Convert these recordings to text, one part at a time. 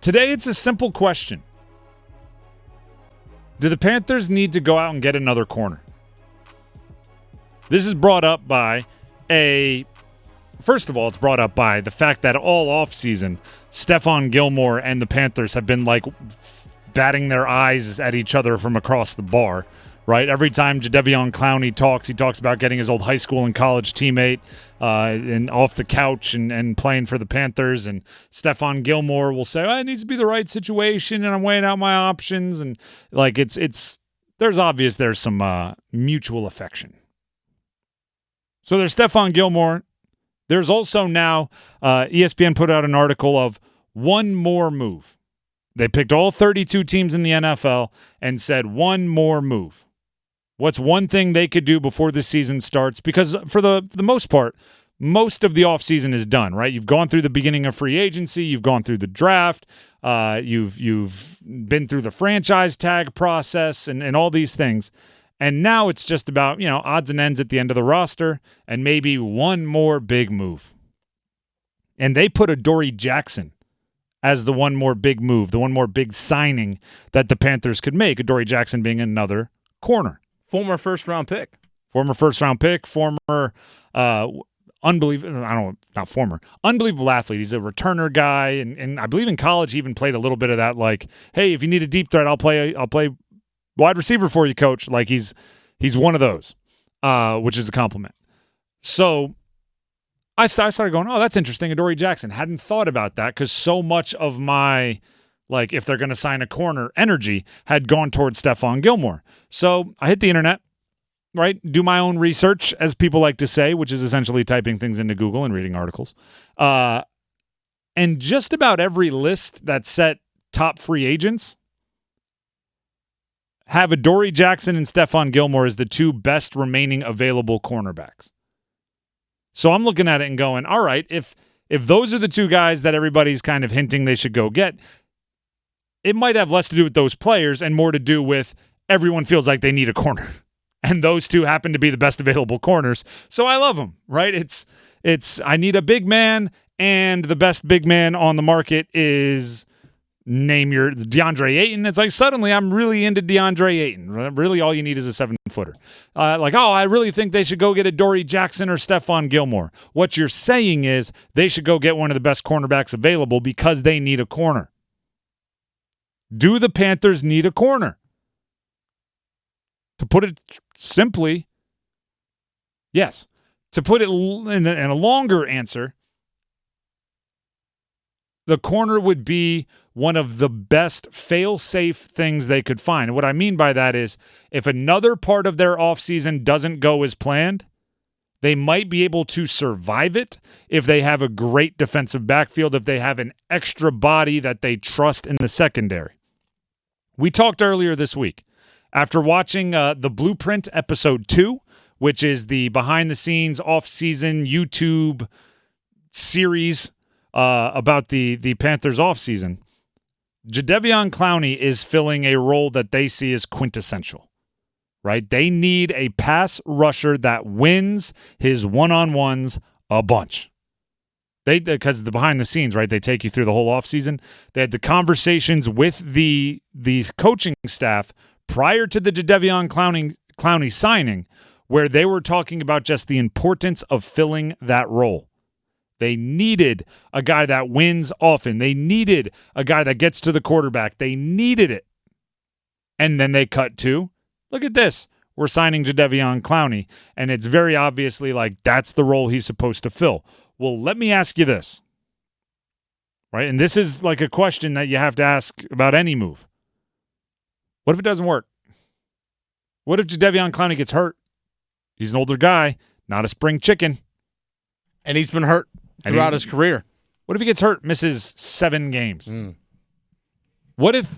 Today, it's a simple question. Do the Panthers need to go out and get another corner? This is brought up by first of all, it's brought up by the fact that all offseason, Stephon Gilmore and the Panthers have been like batting their eyes at each other from across the bar, right? Every time Jadeveon Clowney talks, he talks about getting his old high school and college teammate and off the couch and playing for the Panthers. And Stephon Gilmore will say, it needs to be the right situation, and I'm weighing out my options. And like there's some mutual affection. So there's Stephon Gilmore. There's also now ESPN put out an article of one more move. They picked all 32 teams in the NFL and said one more move. What's one thing they could do before the season starts? Because for the most part, most of the offseason is done, right? You've gone through the beginning of free agency. You've gone through the draft. You've been through the franchise tag process and all these things. And now it's just about, odds and ends at the end of the roster and maybe one more big move. And they put Adoree Jackson as the one more big move, the one more big signing that the Panthers could make, Adoree Jackson being another corner. Former first-round pick. Former unbelievable athlete. He's a returner guy, and I believe in college he even played a little bit of that, like, hey, if you need a deep threat, I'll play wide receiver for you, coach. Like he's one of those, which is a compliment. So I started going, that's interesting. Adoree Jackson. Hadn't thought about that because so much of my, like, if they're going to sign a corner energy had gone towards Stephon Gilmore. So I hit the internet, right? Do my own research, as people like to say, which is essentially typing things into Google and reading articles. And just about every list that set top free agents have Adoree Jackson and Stephon Gilmore as the two best remaining available cornerbacks. So I'm looking at it and going, all right, if those are the two guys that everybody's kind of hinting they should go get, it might have less to do with those players and more to do with everyone feels like they need a corner. And those two happen to be the best available corners. So I love them, right? It's I need a big man, and the best big man on the market is name your DeAndre Ayton. It's like suddenly I'm really into DeAndre Ayton. Really all you need is a 7-footer. I really think they should go get Adoree Jackson or Stephon Gilmore. What you're saying is they should go get one of the best cornerbacks available because they need a corner. Do the Panthers need a corner? To put it simply, yes. To put it in a longer answer, the corner would be one of the best fail-safe things they could find. And what I mean by that is if another part of their offseason doesn't go as planned, they might be able to survive it if they have a great defensive backfield, if they have an extra body that they trust in the secondary. We talked earlier this week after watching the Blueprint Episode 2, which is the behind-the-scenes off-season YouTube series about the Panthers offseason. Jadeveon Clowney is filling a role that they see as quintessential, right? They need a pass rusher that wins his one-on-ones a bunch. Because the behind the scenes, right? They take you through the whole offseason. They had the conversations with the coaching staff prior to the Jadeveon Clowney signing, where they were talking about just the importance of filling that role. They needed a guy that wins often. They needed a guy that gets to the quarterback. They needed it. And then they cut to, look at this. We're signing Jadeveon Clowney. And it's very obviously like that's the role he's supposed to fill. Well, let me ask you this. Right? And this is like a question that you have to ask about any move. What if it doesn't work? What if Jadeveon Clowney gets hurt? He's an older guy, not a spring chicken. And he's been hurt throughout his career. What if he gets hurt, misses 7 games? What if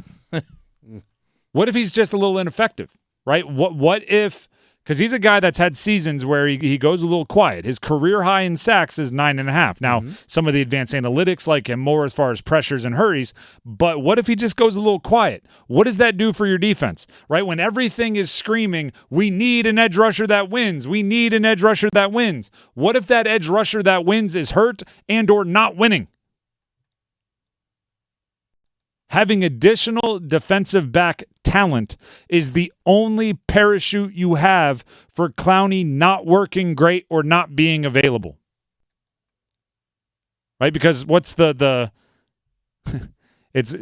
he's just a little ineffective, right? What if, because he's a guy that's had seasons where he goes a little quiet. His career high in sacks is 9.5. Now, some of the advanced analytics like him more as far as pressures and hurries, but what if he just goes a little quiet? What does that do for your defense, right? When everything is screaming, we need an edge rusher that wins. We need an edge rusher that wins. What if that edge rusher that wins is hurt and or not winning? Having additional defensive back talent is the only parachute you have for Clowney not working great or not being available. Right? Because what's the it's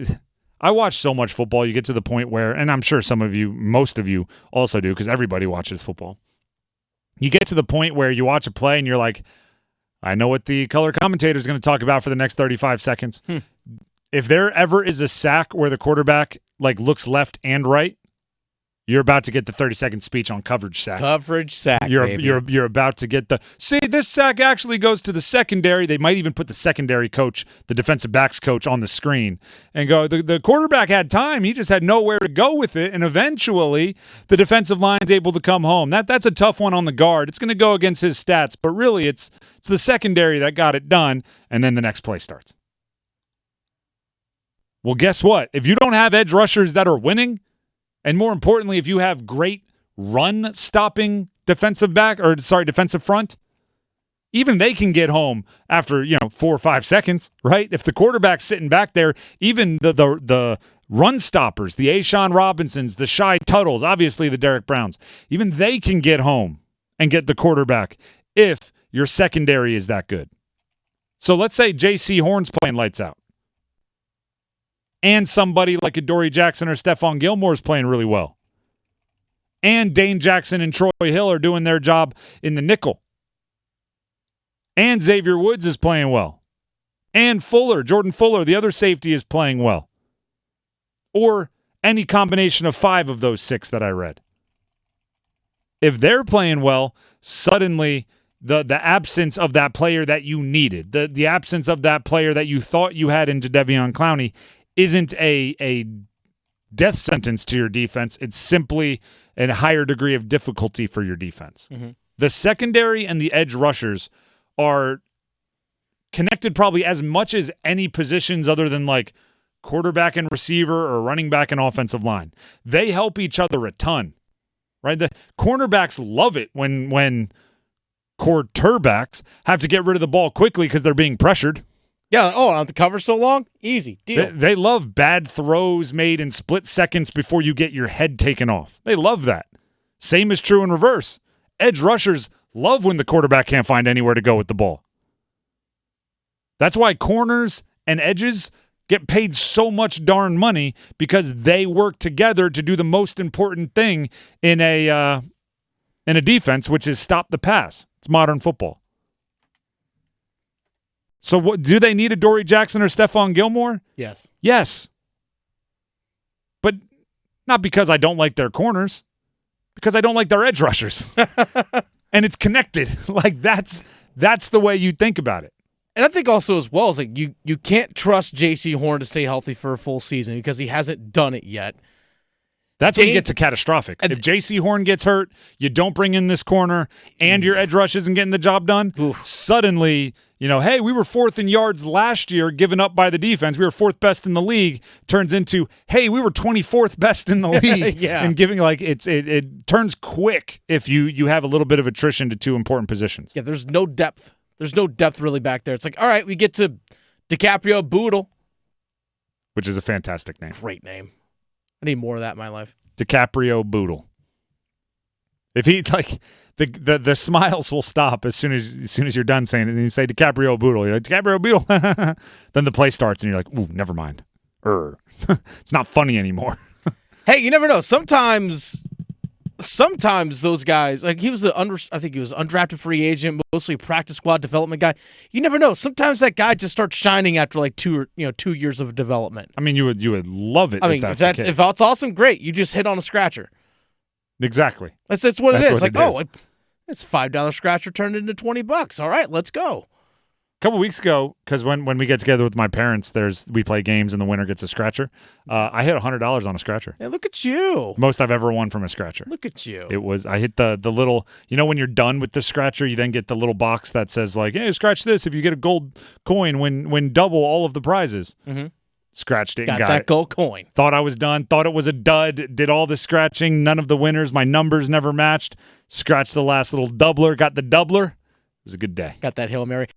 I watch so much football, you get to the point where, and I'm sure some of you, most of you also do, because everybody watches football. You get to the point where you watch a play and you're like, I know what the color commentator is going to talk about for the next 35 seconds. If there ever is a sack where the quarterback looks left and right, you're about to get the 30-second speech on coverage sack. Coverage sack, baby. You're about to get this sack actually goes to the secondary. They might even put the secondary coach, the defensive backs coach, on the screen and go, the quarterback had time. He just had nowhere to go with it, and eventually the defensive line's able to come home. That's a tough one on the guard. It's going to go against his stats, but really it's the secondary that got it done, and then the next play starts. Well, guess what? If you don't have edge rushers that are winning, and more importantly, if you have great run-stopping defensive front, even they can get home after 4 or 5 seconds, right? If the quarterback's sitting back there, even the run stoppers, the A'Shawn Robinsons, the Shy Tuttles, obviously the Derek Browns, even they can get home and get the quarterback if your secondary is that good. So let's say Jaycee Horn's playing lights out, and somebody like a Dory Jackson or Stephon Gilmore is playing really well, and Dane Jackson and Troy Hill are doing their job in the nickel, and Xavier Woods is playing well, and Jordan Fuller, the other safety, is playing well, or any combination of 5 of those 6 that I read. If they're playing well, suddenly the absence of that player that you needed, the absence of that player that you thought you had in Jadeveon Clowney, isn't a death sentence to your defense. It's simply a higher degree of difficulty for your defense. Mm-hmm. The secondary and the edge rushers are connected probably as much as any positions other than quarterback and receiver or running back and offensive line. They help each other a ton, right? The cornerbacks love it when quarterbacks have to get rid of the ball quickly because they're being pressured. Yeah, I don't have to cover so long. Easy deal. They love bad throws made in split seconds before you get your head taken off. They love that. Same is true in reverse. Edge rushers love when the quarterback can't find anywhere to go with the ball. That's why corners and edges get paid so much darn money, because they work together to do the most important thing in a defense, which is stop the pass. It's modern football. So what, do they need a Dory Jackson or Stephon Gilmore? Yes. Yes. But not because I don't like their corners, because I don't like their edge rushers. And it's connected. That's the way you think about it. And I think also as well, is you can't trust Jaycee Horn to stay healthy for a full season because he hasn't done it yet. That's when you get to catastrophic. If Jaycee Horn gets hurt, you don't bring in this corner, and your edge rush isn't getting the job done, suddenly, hey, we were 4th in yards last year given up by the defense. We were 4th best in the league. Turns into, hey, we were 24th best in the league. Yeah. And giving it turns quick if you have a little bit of attrition to 2 important positions. Yeah, there's no depth. There's no depth really back there. It's all right, we get to DiCaprio Boodle. Which is a fantastic name. Great name. I need more of that in my life. DiCaprio Boodle. If he the smiles will stop as soon as you're done saying it, and you say DiCaprio Boodle. You're like, DiCaprio Boodle. Then the play starts, and you're like, ooh, never mind. It's not funny anymore. Hey, you never know. Sometimes those guys, he was I think he was undrafted free agent, mostly practice squad development guy. You never know. Sometimes that guy just starts shining after 2 years of development. I mean, you would love it. If that's awesome, great. You just hit on a scratcher. Exactly. That's what it is. It's $5 scratcher turned into $20. All right, let's go. A couple weeks ago, because when we get together with my parents, we play games and the winner gets a scratcher. I hit $100 on a scratcher. Hey, look at you. Most I've ever won from a scratcher. Look at you. I hit the little, when you're done with the scratcher, you then get the little box that says hey, scratch this if you get a gold coin win double all of the prizes. Mm-hmm. Scratched it and got that it. Gold coin. Thought I was done. Thought it was a dud. Did all the scratching. None of the winners. My numbers never matched. Scratched the last little doubler. Got the doubler. It was a good day. Got that Hail Mary.